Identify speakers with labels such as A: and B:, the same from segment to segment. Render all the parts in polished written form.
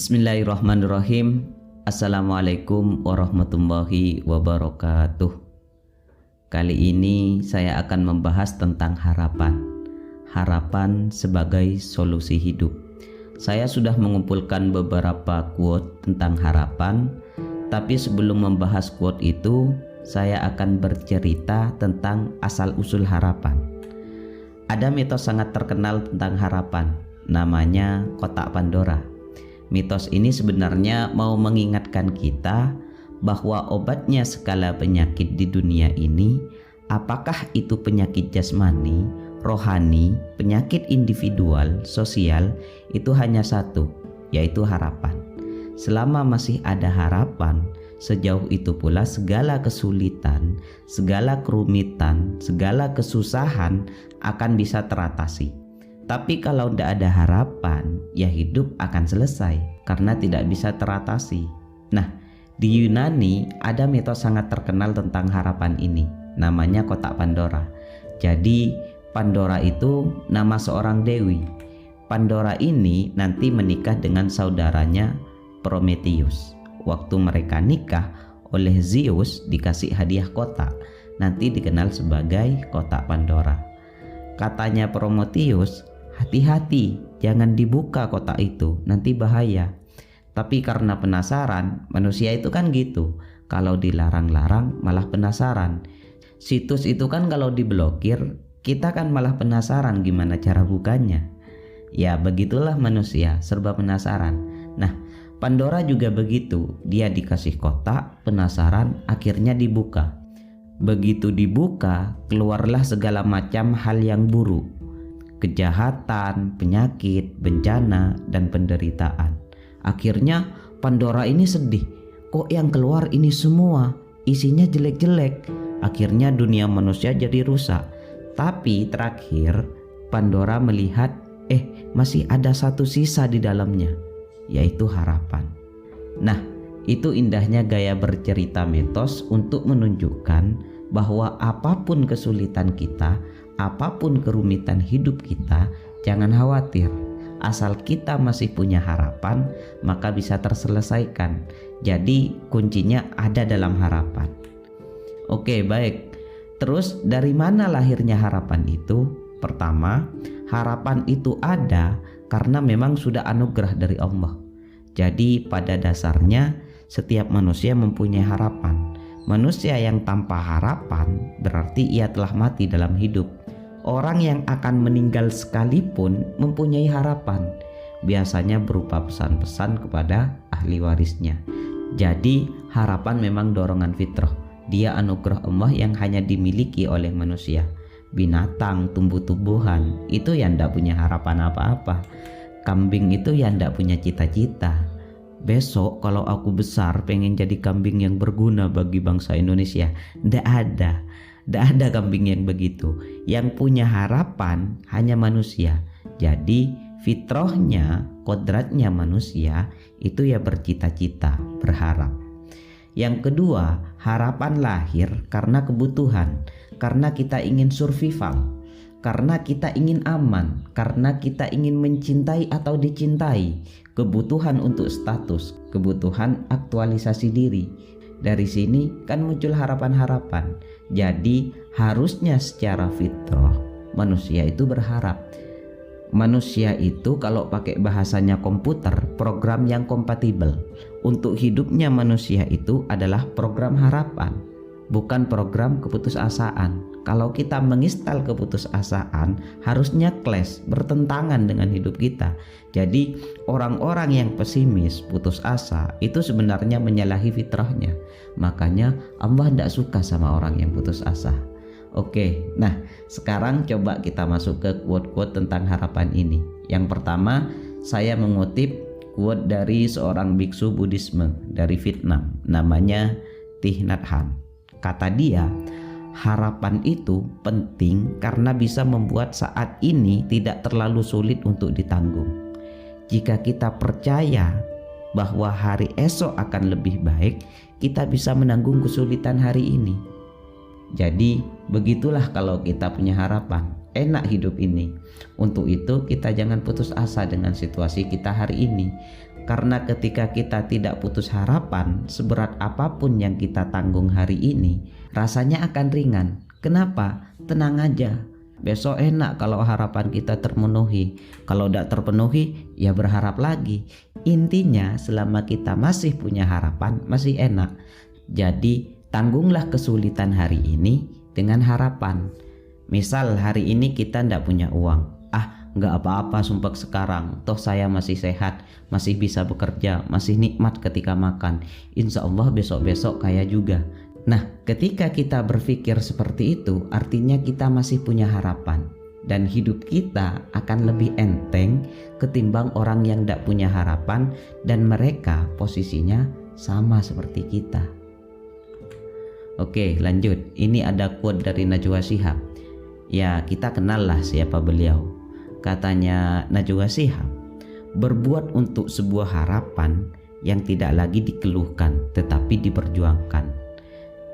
A: Bismillahirrahmanirrahim. Assalamualaikum warahmatullahi wabarakatuh. Kali ini saya akan membahas tentang harapan. Harapan sebagai solusi hidup. Saya sudah mengumpulkan beberapa quote tentang harapan, tapi sebelum membahas quote itu, saya akan bercerita tentang asal-usul harapan. Ada mitos sangat terkenal tentang harapan, namanya kotak Pandora. Mitos ini sebenarnya mau mengingatkan kita bahwa obatnya segala penyakit di dunia ini, apakah itu penyakit jasmani, rohani, penyakit individual, sosial, itu hanya satu, yaitu harapan. Selama masih ada harapan, sejauh itu pula segala kesulitan, segala kerumitan, segala kesusahan akan bisa teratasi. Tapi kalau tidak ada harapan, ya hidup akan selesai karena tidak bisa teratasi. Nah, di Yunani ada mitos sangat terkenal tentang harapan ini, namanya kotak Pandora. Jadi Pandora itu nama seorang dewi. Pandora ini nanti menikah dengan saudaranya Prometheus. Waktu mereka nikah, oleh Zeus dikasih hadiah kotak, nanti dikenal sebagai kotak Pandora. Katanya Prometheus, hati-hati, jangan dibuka kotak itu, nanti bahaya. Tapi karena penasaran, manusia itu kan gitu, kalau dilarang-larang malah penasaran. Situs itu kan kalau diblokir, kita kan malah penasaran gimana cara bukanya. Ya begitulah manusia, serba penasaran. Nah, Pandora juga begitu, dia dikasih kotak, penasaran, akhirnya dibuka. Begitu dibuka, keluarlah segala macam hal yang buruk. Kejahatan, penyakit, bencana, dan penderitaan. Akhirnya Pandora ini sedih. Kok yang keluar ini semua? Isinya jelek-jelek. Akhirnya dunia manusia jadi rusak. Tapi terakhir Pandora melihat masih ada satu sisa di dalamnya, yaitu harapan. Nah, itu indahnya gaya bercerita mitos untuk menunjukkan bahwa apapun kesulitan kita, apapun kerumitan hidup kita, jangan khawatir. Asal kita masih punya harapan, maka bisa terselesaikan. Jadi kuncinya ada dalam harapan. Oke, baik. Terus dari mana lahirnya harapan itu? Pertama, harapan itu ada karena memang sudah anugerah dari Allah. Jadi pada dasarnya setiap manusia mempunyai harapan. Manusia yang tanpa harapan berarti ia telah mati dalam hidup. Orang yang akan meninggal sekalipun mempunyai harapan, biasanya berupa pesan-pesan kepada ahli warisnya. Jadi harapan memang dorongan fitrah. Dia anugerah Allah yang hanya dimiliki oleh manusia. Binatang, tumbuh-tumbuhan itu yang tidak punya harapan apa-apa. Kambing itu yang tidak punya cita-cita. Besok kalau aku besar pengen jadi kambing yang berguna bagi bangsa Indonesia. Tidak ada kambing yang begitu. Yang punya harapan hanya manusia. Jadi fitrahnya, kodratnya manusia itu ya bercita-cita, berharap. Yang kedua, harapan lahir karena kebutuhan. Karena kita ingin survival, karena kita ingin aman, karena kita ingin mencintai atau dicintai. Kebutuhan untuk status, kebutuhan aktualisasi diri. Dari sini kan muncul harapan-harapan. Jadi harusnya secara fitrah manusia itu berharap. Manusia itu kalau pakai bahasanya komputer, program yang kompatibel. Untuk hidupnya manusia itu adalah program harapan, bukan program keputusasaan. Kalau kita menginstal keputusasaan, harusnya clash, bertentangan dengan hidup kita. Jadi orang-orang yang pesimis, putus asa, itu sebenarnya menyalahi fitrahnya. Makanya Allah tidak suka sama orang yang putus asa. Oke, nah sekarang coba kita masuk ke quote-quote tentang harapan ini. Yang pertama, saya mengutip quote dari seorang biksu Buddhisme dari Vietnam, namanya Thich Nhat Hanh. Kata dia, harapan itu penting karena bisa membuat saat ini tidak terlalu sulit untuk ditanggung. Jika kita percaya bahwa hari esok akan lebih baik, kita bisa menanggung kesulitan hari ini. Jadi begitulah kalau kita punya harapan, enak hidup ini. Untuk itu kita jangan putus asa dengan situasi kita hari ini. Karena ketika kita tidak putus harapan, seberat apapun yang kita tanggung hari ini, rasanya akan ringan. Kenapa? Tenang aja. Besok enak kalau harapan kita terpenuhi. Kalau tidak terpenuhi, ya berharap lagi. Intinya selama kita masih punya harapan, masih enak. Jadi tanggunglah kesulitan hari ini dengan harapan. Misal hari ini kita tidak punya uang. Nggak apa-apa sumpah sekarang, toh saya masih sehat, masih bisa bekerja, masih nikmat ketika makan. Insya Allah besok-besok kaya juga. Nah, ketika kita berpikir seperti itu, artinya kita masih punya harapan. Dan hidup kita akan lebih enteng ketimbang orang yang tidak punya harapan dan mereka posisinya sama seperti kita. Oke, lanjut. Ini ada quote dari Najwa Shihab. Ya, kita kenal lah siapa beliau. Katanya Najwa Shihab, berbuat untuk sebuah harapan yang tidak lagi dikeluhkan tetapi diperjuangkan.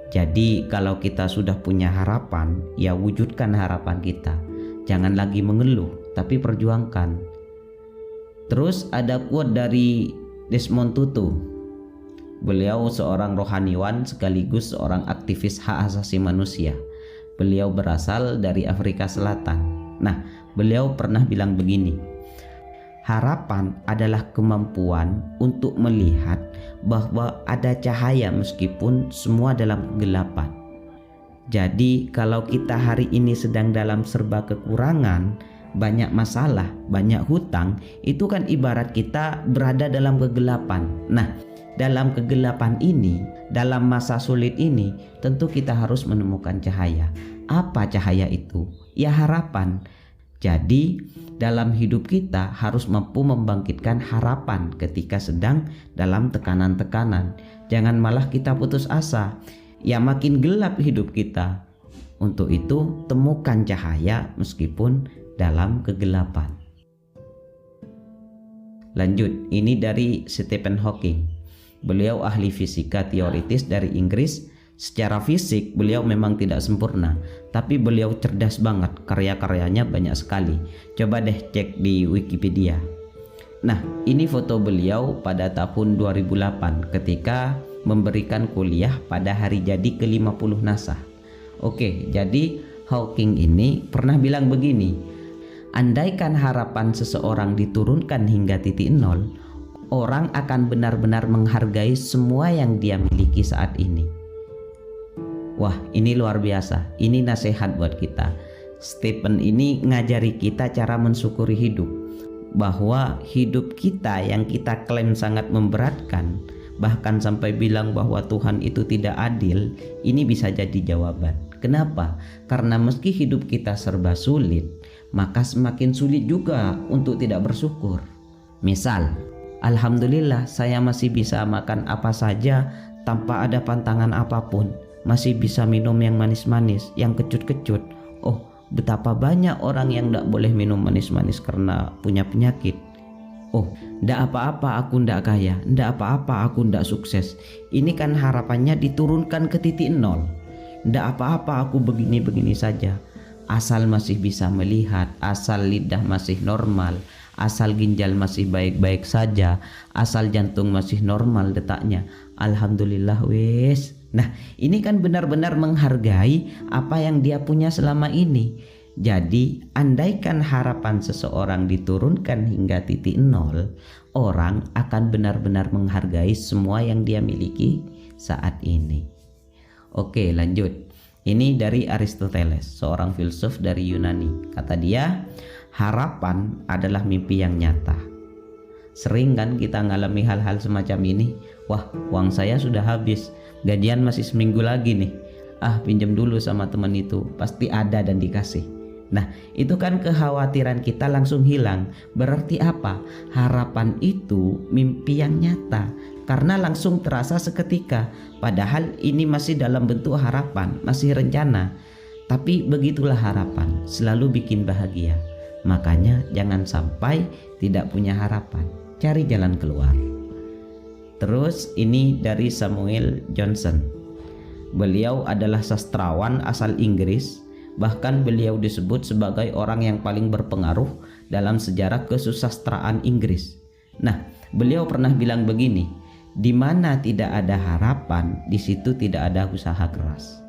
A: Jadi kalau kita sudah punya harapan, ya wujudkan harapan kita. Jangan lagi mengeluh tapi perjuangkan. Terus ada quote dari Desmond Tutu. Beliau seorang rohaniwan sekaligus seorang aktivis hak asasi manusia. Beliau berasal dari Afrika Selatan. Nah, beliau pernah bilang begini, harapan adalah kemampuan untuk melihat bahwa ada cahaya meskipun semua dalam kegelapan. Jadi kalau kita hari ini sedang dalam serba kekurangan, banyak masalah, banyak hutang, itu kan ibarat kita berada dalam kegelapan. Nah, dalam kegelapan ini, dalam masa sulit ini, tentu kita harus menemukan cahaya. Apa cahaya itu? Ya harapan. Jadi dalam hidup kita harus mampu membangkitkan harapan ketika sedang dalam tekanan-tekanan. Jangan malah kita putus asa. Ya makin gelap hidup kita. Untuk itu temukan cahaya meskipun dalam kegelapan. Lanjut, ini dari Stephen Hawking. Beliau ahli fisika teoritis dari Inggris. Secara fisik beliau memang tidak sempurna, tapi beliau cerdas banget, karya-karyanya banyak sekali. Coba deh cek di Wikipedia. Nah, ini foto beliau pada tahun 2008 ketika memberikan kuliah pada hari jadi ke-50 NASA. Oke, jadi Hawking ini pernah bilang begini, andaikan harapan seseorang diturunkan hingga titik nol, orang akan benar-benar menghargai semua yang dia miliki saat ini. Wah, ini luar biasa. Ini nasihat buat kita. Stephen ini ngajari kita cara mensyukuri hidup. Bahwa hidup kita yang kita klaim sangat memberatkan, bahkan sampai bilang bahwa Tuhan itu tidak adil, ini bisa jadi jawaban. Kenapa? Karena meski hidup kita serba sulit, maka semakin sulit juga untuk tidak bersyukur. Misal, alhamdulillah saya masih bisa makan apa saja tanpa ada pantangan apapun. Masih bisa minum yang manis-manis, yang kecut-kecut. Oh, betapa banyak orang yang tidak boleh minum manis-manis karena punya penyakit. Oh, tidak apa-apa aku tidak kaya, tidak apa-apa aku tidak sukses. Ini kan harapannya diturunkan ke titik nol. Tidak apa-apa aku begini-begini saja. Asal masih bisa melihat, asal lidah masih normal, asal ginjal masih baik-baik saja, asal jantung masih normal detaknya. Alhamdulillah wes. Nah, ini kan benar-benar menghargai apa yang dia punya selama ini. Jadi, andaikan harapan seseorang diturunkan hingga titik nol, orang akan benar-benar menghargai semua yang dia miliki saat ini. Oke, lanjut. Ini dari Aristoteles, seorang filsuf dari Yunani. Kata dia, harapan adalah mimpi yang nyata. Sering kan kita ngalami hal-hal semacam ini. Wah, uang saya sudah habis, gajian masih seminggu lagi nih. Pinjam dulu sama teman itu, pasti ada dan dikasih. Nah, itu kan kekhawatiran kita langsung hilang. Berarti apa? Harapan itu mimpi yang nyata, karena langsung terasa seketika. Padahal ini masih dalam bentuk harapan, masih rencana. Tapi begitulah harapan, selalu bikin bahagia. Makanya jangan sampai tidak punya harapan, cari jalan keluar. Terus ini dari Samuel Johnson. Beliau adalah sastrawan asal Inggris. Bahkan beliau disebut sebagai orang yang paling berpengaruh dalam sejarah kesusastraan Inggris. Nah, Beliau pernah bilang begini, di mana tidak ada harapan, di situ tidak ada usaha keras.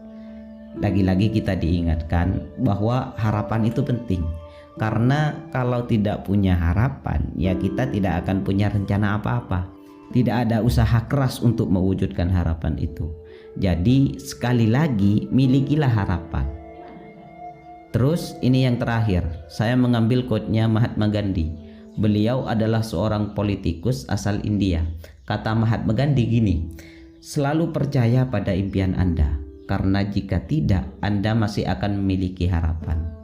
A: Lagi-lagi kita diingatkan bahwa harapan itu penting. Karena kalau tidak punya harapan, ya kita tidak akan punya rencana apa-apa. Tidak ada usaha keras untuk mewujudkan harapan itu. Jadi sekali lagi, milikilah harapan. Terus ini yang terakhir, saya mengambil quote-nya Mahatma Gandhi. Beliau adalah seorang politikus asal India. Kata Mahatma Gandhi gini, selalu percaya pada impian Anda, karena jika tidak, Anda masih akan memiliki harapan.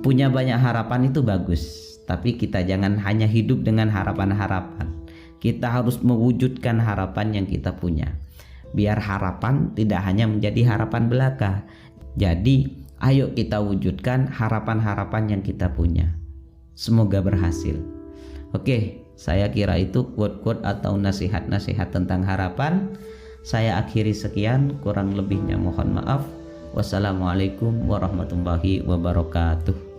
A: Punya banyak harapan itu bagus, tapi kita jangan hanya hidup dengan harapan-harapan. Kita harus mewujudkan harapan yang kita punya. Biar harapan tidak hanya menjadi harapan belaka. Jadi, ayo kita wujudkan harapan-harapan yang kita punya. Semoga berhasil. Oke, saya kira itu quote-quote atau nasihat-nasihat tentang harapan. Saya akhiri sekian, kurang lebihnya mohon maaf. Wassalamualaikum warahmatullahi wabarakatuh.